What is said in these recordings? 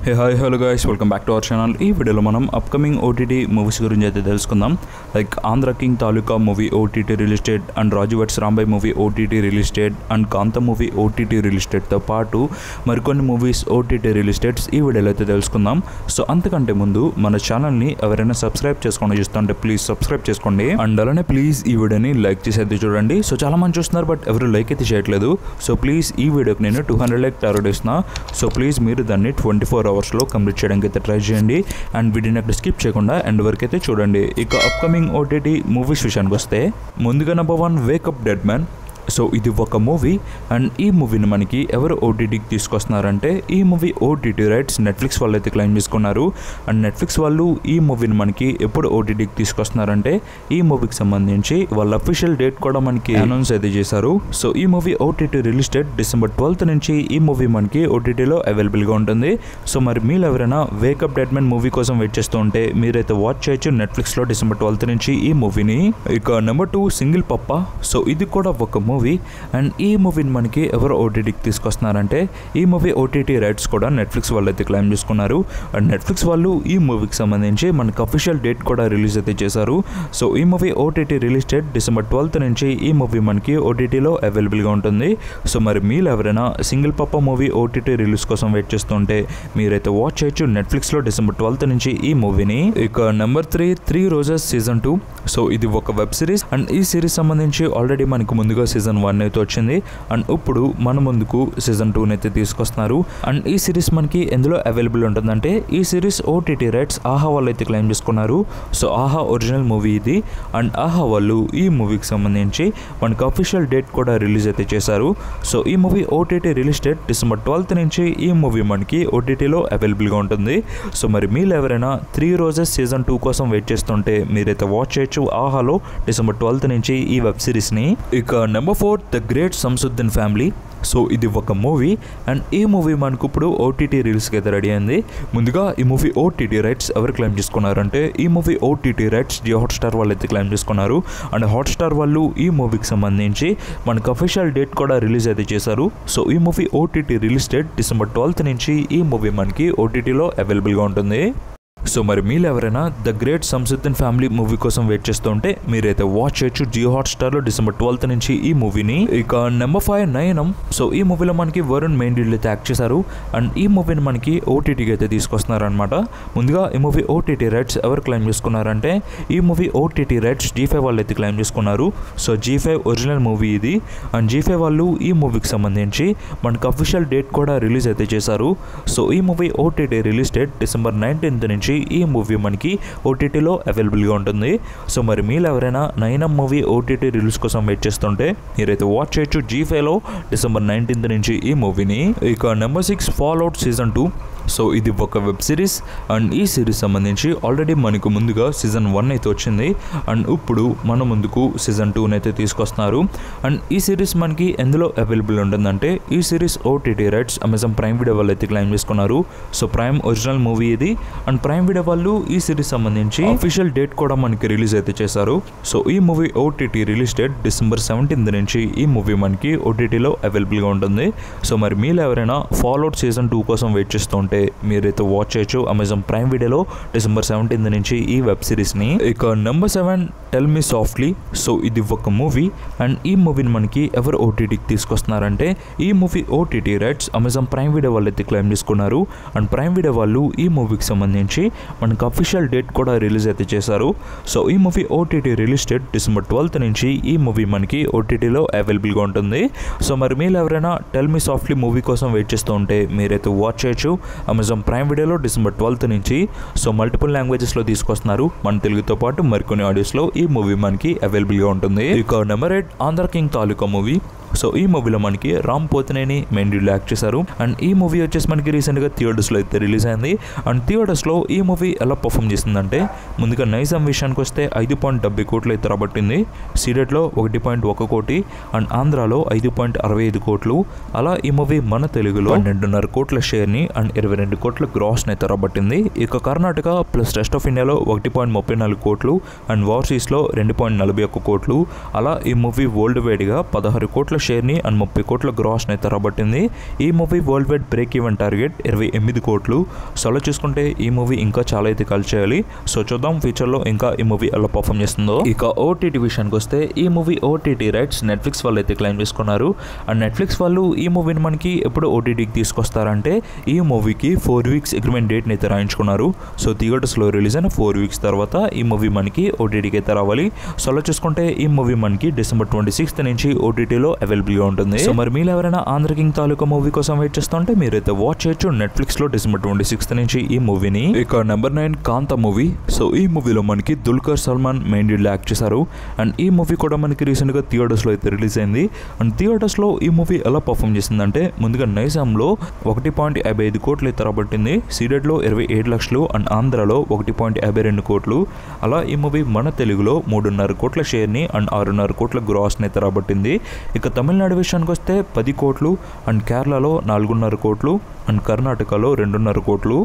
Hey hi hello guys, welcome back to our channel. ఈ వీడియోలో మనం అప్కమింగ్ ఓటీటీ మూవీస్ గురించి అయితే తెలుసుకుందాం. Like Andhra king taluka movie OTT release date and Raju weds Rambai movie OTT release date and కాంత movie OTT release డేట్తో పాటు మరికొన్ని movies OTT release dates ఈ వీడియోలో అయితే తెలుసుకుందాం. సో అంతకంటే ముందు మన ఛానల్ని ఎవరైనా సబ్స్క్రైబ్ చేసుకొని చూస్తుంటే ప్లీజ్ సబ్స్క్రైబ్ చేసుకోండి. అండ్ అలానే ప్లీజ్ ఈ వీడియోని లైక్ చేసి అయితే చూడండి. సో చాలా మంది చూస్తున్నారు బట్ ఎవరు లైక్ అయితే చేయట్లేదు. సో ప్లీజ్ ఈ వీడియోకి నేను 200 లైక్ టార్గెట్ ఇస్తున్నా. సో ప్లీజ్ మీరు దాన్ని 24 అవర్స్లో కంప్లీట్ చేయడానికి అయితే ట్రై చేయండి. అండ్ వీడియోని అక్కడ స్కిప్ చేయకుండా ఎండ్ వరకు అయితే చూడండి. ఇక అప్కమింగ్ ఓటీటీ మూవీస్ విషయానికి వస్తే ముందుగా number 1 wake up dead man. So ఇది ఒక మూవీ అండ్ ఈ మూవీని మనకి ఎవరు ఓటీటీకి తీసుకొస్తున్నారంటే ఈ మూవీ ఓటీటీ రైట్స్ నెట్ఫ్లిక్స్ వాళ్ళు అయితే క్లెయిమ్ చేసుకున్నారు. అండ్ నెట్ఫ్లిక్స్ వాళ్ళు ఈ మూవీని మనకి ఎప్పుడు ఓటీటీకి తీసుకొస్తున్నారంటే ఈ మూవీకి సంబంధించి వాళ్ళ అఫీషియల్ డేట్ కూడా మనకి అనౌన్స్ అయితే చేశారు. సో ఈ movie OTT release date December 12th నుంచి ఈ మూవీ మనకి ఓటీటీలో అవైలబుల్గా ఉంటుంది. సో మరి మీరు ఎవరైనా వేకప్ డెడ్ మ్యాన్ మూవీ కోసం వెయిట్ చేస్తూ ఉంటే మీరైతే వాచ్ చేయొచ్చు నెట్ఫ్లిక్స్లో December 12th నుంచి ఈ మూవీని. ఇక నెంబర్ 2 సింగిల్ పప్ప. సో ఇది కూడా ఒక మూవీ అండ్ ఈ మూవీని మనకి ఎవరు ఓటీటీకి తీసుకొస్తున్నారంటే ఈ మూవీ ఓటీటీ రైట్స్ కూడా నెట్ఫ్లిక్స్ వాళ్ళు అయితే క్లెయిమ్ చేసుకున్నారు. అండ్ నెట్ఫ్లిక్స్ వాళ్ళు ఈ మూవీకి సంబంధించి మనకి అఫీషియల్ డేట్ కూడా రిలీజ్ అయితే చేశారు. సో ఈ movie OTT release date December 12th నుంచి ఈ మూవీ మనకి ఓటీటీలో అవైలబుల్గా ఉంటుంది. సో మరి మీరు ఎవరైనా సింగిల్ పప్ప మూవీ ఓటీటీ రిలీజ్ కోసం వెయిట్ చేస్తుంటే మీరైతే వాచ్ చేయొచ్చు నెట్ఫ్లిక్స్లో December 12th నుంచి ఈ మూవీని. ఇక number 3 three roses season 2. So ఇది ఒక వెబ్ సిరీస్ అండ్ ఈ సిరీస్ సంబంధించి ఆల్రెడీ మనకు ముందుగా సీజన్ 1 అయితే వచ్చింది అండ్ ఇప్పుడు మన ముందుకు సీజన్ 2 అయితే తీసుకొస్తున్నారు. అండ్ ఈ సిరీస్ మనకి ఎందులో అవైలబుల్ ఉంటుందంటే ఈ సిరీస్ ఓటీటీ రైట్స్ ఆహా వాళ్ళు అయితే క్లెయిమ్ చేసుకున్నారు. సో ఆహా ఒరిజినల్ మూవీ ఇది అండ్ ఆహా వాళ్ళు ఈ మూవీకి సంబంధించి మనకు అఫీషియల్ డేట్ కూడా రిలీజ్ అయితే చేశారు. సో ఈ movie OTT release date December 12th నుంచి ఈ మూవీ మనకి ఓటీటీలో అవైలబుల్గా ఉంటుంది. సో మరి మీరు ఎవరైనా త్రీ రోజెస్ సీజన్ 2 కోసం వెయిట్ చేస్తుంటే మీరైతే వాచ్ చేయొచ్చు ఆహాలో December 12th నుంచి ఈ వెబ్ సిరీస్ని. ఇక number 4 the great Shamsuddin family. So ఇది ఒక మూవీ అండ్ ఈ మూవీ మనకు ఇప్పుడు ఓటీటీ రిలీజ్కి అయితే రెడీ అయింది. ముందుగా ఈ మూవీ ఓటీటీ రైట్స్ ఎవరు క్లెయిమ్ చేసుకున్నారంటే ఈ movie OTT rights Jio Hotstar వాళ్ళు అయితే క్లెయిమ్ చేసుకున్నారు. అండ్ హాట్స్టార్ వాళ్ళు ఈ మూవీకి సంబంధించి మనకు అఫీషియల్ డేట్ కూడా రిలీజ్ అయితే చేశారు. సో ఈ movie OTT release date December 12th నుంచి ఈ మూవీ మనకి ఓటీటీలో అవైలబుల్గా ఉంటుంది. సో మరి మీరు ఎవరైనా the great Shamsuddin family movie కోసం వెయిట్ చేస్తూ ఉంటే మీరైతే వాచ్ చేయొచ్చు జియో హాట్స్టార్లో December 12th నుంచి ఈ మూవీని. ఇక నెంబర్ 5 నయనం. సో ఈ మూవీలో మనకి వరుణ్ మెయిన్ లీడ్ అయితే యాక్ట్ చేశారు అండ్ ఈ మూవీని మనకి ఓటీటీకి అయితే తీసుకొస్తున్నారు అనమాట. ముందుగా ఈ మూవీ ఓటీటీ రైట్స్ ఎవరు క్లెయిమ్ చేసుకున్నారంటే ఈ మూవీ ఓటీటీ రైట్స్ G5 వాళ్ళు అయితే క్లెయిమ్ చేసుకున్నారు. సో G5 ఒరిజినల్ మూవీ ఇది అండ్ G5 వాళ్ళు ఈ మూవీకి సంబంధించి మనకు అఫీషియల్ డేట్ కూడా రిలీజ్ అయితే చేశారు. సో ఈ movie OTT release date December 19th నుంచి ఈ మూవీ మనకి ఓటీటీలో అవైలబుల్గా ఉంటుంది. సో మరి మీరు ఎవరైనా నైనం మూవీ ఓటీటీ రిలీజ్ కోసం వెయిట్ చేస్తుంటే మీరైతే వాచ్ చేయొచ్చు G5లో December 19th నుంచి ఈ మూవీని. ఇక number 6 fall out season 2. So ఇది ఒక వెబ్ సిరీస్ అండ్ ఈ సిరీస్ సంబంధించి ఆల్రెడీ మనకు ముందుగా సీజన్ 1 అయితే వచ్చింది అండ్ ఇప్పుడు మన ముందుకు సీజన్ 2 అయితే తీసుకొస్తున్నారు. అండ్ ఈ సిరీస్ మనకి ఎందులో అవైలబుల్ ఉంటుందంటే ఈ series OTT rights Amazon prime video వాళ్ళు అయితే క్లెయిమ్ చేసుకున్నారు. సో ప్రైమ్ ఒరిజినల్ మూవీ ఇది అండ్ ప్రైమ్ వీడియో వాళ్ళు ఈ సిరీస్ సంబంధించి అఫీషియల్ డేట్ కూడా మనకి రిలీజ్ అయితే చేశారు. సో ఈ movie OTT release date December 17th నుంచి ఈ మూవీ మనకి ఓటీటీలో అవైలబుల్గా ఉంటుంది. సో మరి మీరు ఎవరైనా ఫాల్ అవుట్ సీజన్ 2 కోసం వెయిట్ చేస్తూ ఉంటే మీరైతే వాచ్ చేయొచ్చు అమెజాన్ ప్రైమ్ వీడియోలో December 17th నుంచి ఈ వెబ్ సిరీస్ని. ఇక number 7 tell me softly. So ఇది ఒక మూవీ అండ్ ఈ మూవీని మనకి ఎవరు ఓటీటీకి తీసుకొస్తున్నారంటే ఈ movie OTT rights Amazon prime video వాళ్ళు అయితే క్లెయిమ్ చేసుకున్నారు అండ్ ప్రైమ్ వీడియో వాళ్ళు ఈ మూవీకి సంబంధించి మనకు అఫీషియల్ డేట్ కూడా రిలీజ్ అయితే చేశారు. సో ఈ movie OTT release date December 12th నుంచి ఈ మూవీ మనకి ఓటీటీలో అవైలబుల్గా ఉంటుంది. సో మరి మీరు ఎవరైనా టెల్ మీ సాఫ్ట్లీ మూవీ కోసం వెయిట్ చేస్తూ ఉంటే మీరైతే వాచ్ చేయొచ్చు అమెజాన్ ప్రైమ్ వీడియోలో December 12th నుంచి. సో మల్టిపుల్ లాంగ్వేజెస్లో తీసుకొస్తున్నారు. మన తెలుగుతో పాటు మరికొన్ని ఆడియోస్లో ఈ మూవీ మనకి అవైలబుల్గా ఉంటుంది. ఇక నెంబర్ 8 ఆంధ్ర కింగ్ తాలూకా మూవీ. సో ఈ మూవీలో మనకి రామ్ పోతినేని మెయిన్ లీడ్లో యాక్ట్ చేశారు అండ్ ఈ మూవీ వచ్చేసి మనకి రీసెంట్గా థియేటర్స్లో అయితే రిలీజ్ అయింది. అండ్ థియేటర్స్లో ఈ మూవీ ఎలా పర్ఫామ్ చేసిందంటే ముందుగా నైజాం విషయానికి వస్తే 5.70 కోట్లు అయితే రాబట్టింది. సీడెట్లో 1.1 కోటి అండ్ ఆంధ్రాలో 5.65 కోట్లు. అలా ఈ మూవీ మన తెలుగులో 12.5 కోట్ల షేర్ని అండ్ 22 కోట్ల గ్రాస్ని అయితే రాబట్టింది. ఇక కర్ణాటక ప్లస్ రెస్ట్ ఆఫ్ ఇండియాలో 1.34 కోట్లు అండ్ ఓవర్సీస్లో 2.41 కోట్లు. అలా ఈ మూవీ వరల్డ్ వైడ్గా 16 కోట్ల షేర్ని అండ్ 30 కోట్ల గ్రాస్ని అయితే రాబట్టింది. ఈ movie world wide break even target 28 కోట్లు. సో అలా చూసుకుంటే ఈ మూవీ ఇంకా చాలా అయితే కాల్ చేయాలి. సో చూద్దాం ఫ్యూచర్లో ఇంకా ఈ మూవీ ఎలా పర్ఫామ్ చేస్తుందో. ఇక ఓటీటీ విషయానికి వస్తే ఈ మూవీ ఓటీటీ రైట్స్ నెట్ఫ్లిక్స్ వాళ్ళు అయితే క్లెయిమ్ చేసుకున్నారు. అండ్ నెట్ఫ్లిక్స్ వాళ్ళు ఈ మూవీని మనకి ఎప్పుడు ఓటీటీకి తీసుకొస్తారంటే ఈ మూవీకి 4 వీక్స్ అగ్రిమెంట్ డేట్ని అయితే రాయించుకున్నారు. సో థియేటర్స్లో రిలీజ్ అయిన 4 వీక్స్ తర్వాత ఈ మూవీ మనకి ఓటీటీకి అయితే రావాలి. సో అలా చూసుకుంటే ఈ మూవీ మనకి December 26th నుంచి ఓటీటీలో అవైలబుల్గా ఉంటుంది. సో మరి మీరు ఎవరైనా ఆంధ్ర కింగ్ తాలూకా మూవీ కోసం వెయిట్ చేస్తుంటే మీరైతే వాచ్ చేయొచ్చు నెట్ఫ్లిక్స్లో December 26th నుంచి ఈ మూవీని. ఇక నెంబర్ 9 కాంతా మూవీ. సో ఈ మూవీలో మనకి దుల్కర్ సల్మాన్ మెయిన్ లీడ్లో యాక్ట్ చేశారు. అండ్ ఈ మూవీ కూడా మనకి రీసెంట్గా థియేటర్స్లో అయితే రిలీజ్ అయింది. అండ్ థియేటర్స్లో ఈ మూవీ ఎలా పర్ఫామ్ చేసిందంటే ముందుగా నైజాంలో 1.55 కోట్లు అయితే రాబట్టింది. సీడెడ్లో 27 లక్షలు అండ్ ఆంధ్రాలో 1.52 కోట్లు. అలా ఈ మూవీ మన తెలుగులో 3.5 కోట్ల షేర్ని అండ్ 6.5 కోట్ల గ్రాస్ని అయితే రాబట్టింది. ఇక తమిళనాడు విషయానికి వస్తే 10 కోట్లు అండ్ కేరళలో 4.5 కోట్లు అండ్ కర్ణాటకలో 2.5 కోట్లు.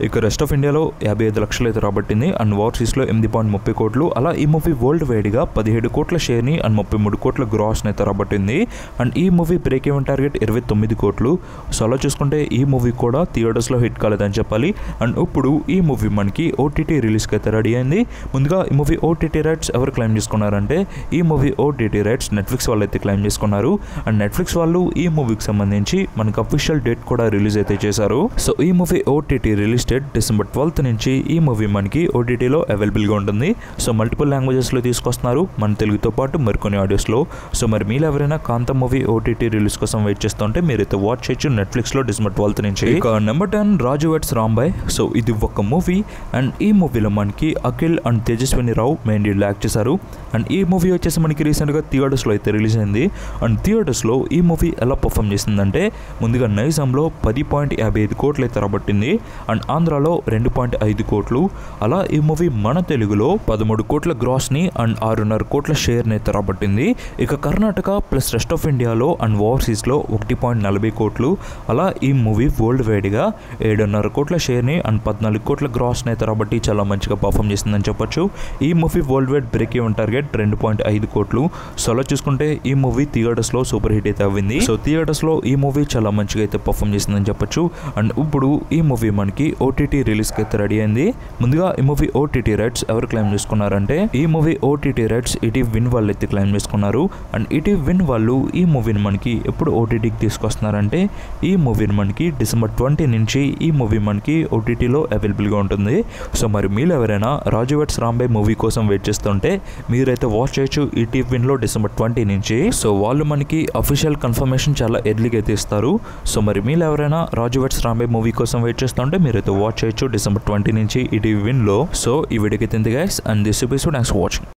ఇక రెస్ట్ ఆఫ్ ఇండియాలో 55 లక్షలు అయితే రాబట్టింది అండ్ ఓవర్సీస్లో 8.30 కోట్లు. అలా ఈ మూవీ వరల్డ్ వైడ్గా 17 కోట్ల షేర్ని అండ్ 33 కోట్ల గ్రాస్ని అయితే రాబట్టింది. అండ్ ఈ మూవీ బ్రేక్ ఈవెన్ టార్గెట్ 29 కోట్లు. సో అలా చూసుకుంటే ఈ మూవీ కూడా థియేటర్స్లో హిట్ కాలేదని చెప్పాలి. అండ్ ఇప్పుడు ఈ మూవీ మనకి ఓటీటీ రిలీజ్కి అయితే రెడీ అయింది. ముందుగా ఈ మూవీ ఓటీటీ రైట్స్ ఎవరు క్లెయిమ్ చేసుకున్నారంటే ఈ మూవీ ఓటీటీ రైట్స్ నెట్ఫ్లిక్స్ వాళ్ళు అయితే క్లెయిమ్ చేసుకున్నారు. అండ్ నెట్ఫ్లిక్స్ వాళ్ళు ఈ మూవీకి సంబంధించి మనకు అఫీషియల్ డేట్ కూడా రిలీజ్ అయితే చేశారు. సో ఈ movie OTT release December 12th నుంచి ఈ మూవీ మనకి ఓటీటీలో అవైలబుల్గా ఉంటుంది. సో మల్టిపుల్ లాంగ్వేజెస్లో తీసుకొస్తున్నారు మన తెలుగుతో పాటు మరికొన్ని ఆడియోస్లో. సో మరి మీరు ఎవరైనా కాంతా మూవీ ఓటీటీ రిలీజ్ కోసం వెయిట్ చేస్తుంటే మీరైతే వాచ్ చేయొచ్చు నెట్ఫ్లిక్స్లో December 12th నుంచి. ఇక number 10 Raju weds Rambai. So ఇది ఒక మూవీ అండ్ ఈ మూవీలో మనకి అఖిల్ అండ్ తేజస్విని రావు మెయిన్ లీడ్లో యాక్ట్ చేశారు. అండ్ ఈ మూవీ వచ్చేసి మనకి రీసెంట్గా థియేటర్స్లో అయితే రిలీజ్ అయింది. అండ్ థియేటర్స్లో ఈ మూవీ ఎలా పర్ఫామ్ చేసిందంటే ముందుగా నైజాంలో 10.55 కోట్లు అయితే రాబట్టింది అండ్ ఆంధ్రాలో 2.5 కోట్లు. అలా ఈ మూవీ మన తెలుగులో 13 కోట్ల గ్రాస్ని అండ్ 6.5 కోట్ల షేర్ని అయితే రాబట్టింది. ఇక కర్ణాటక ప్లస్ రెస్ట్ ఆఫ్ ఇండియాలో అండ్ ఓవర్సీస్లో 1.40 కోట్లు. అలా ఈ మూవీ వరల్డ్ వైడ్గా 7.5 కోట్ల షేర్ని అండ్ 14 కోట్ల గ్రాస్ని అయితే రాబట్టి చాలా మంచిగా పర్ఫామ్ చేసిందని చెప్పొచ్చు. ఈ movie world wide break even target 2.5 కోట్లు. సో అలా చూసుకుంటే ఈ మూవీ థియేటర్స్లో సూపర్ హిట్ అయితే అవ్వింది. సో థియేటర్స్లో ఈ మూవీ చాలా మంచిగా అయితే పర్ఫామ్ చేసిందని చెప్పొచ్చు. అండ్ ఇప్పుడు ఈ మూవీ మనకి ఓటీటీ రిలీజ్కి అయితే రెడీ అయింది. ముందుగా ఈ మూవీ ఓటీటీ రైట్స్ ఎవరు క్లెయిమ్ చేసుకున్నారంటే ఈ movie OTT rights ETV win వాళ్ళు అయితే క్లెయిమ్ చేసుకున్నారు. అండ్ ఈటీవీ విన్ వాళ్ళు ఈ మూవీని మనకి ఎప్పుడు ఓటీటీకి తీసుకొస్తున్నారంటే ఈ మూవీని మనకి December 20 నుంచి ఈ మూవీ మనకి ఓటీటీలో అవైలబుల్గా ఉంటుంది. సో మరి మీరు ఎవరైనా రాజు వెడ్స్ రాంబాయ్ మూవీ కోసం వెయిట్ చేస్తుంటే మీరైతే వాచ్ చేయొచ్చు ఈటీవీ విన్లో December 20 నుంచి. సో వాళ్ళు మనకి అఫీషియల్ కన్ఫర్మేషన్ చాలా ఎర్లీగా అయితే ఇస్తారు. సో మరి మీరు ఎవరైనా రాజు వెడ్స్ రాంబాయ్ మూవీ కోసం వెయిట్ చేస్తుంటే మీరైతే వాచ్ చేయొచ్చు December 20 నుంచి ఈటీవీ విన్లో. సో ఈ వీడియోకి తింది guys and this episode thanks for watching.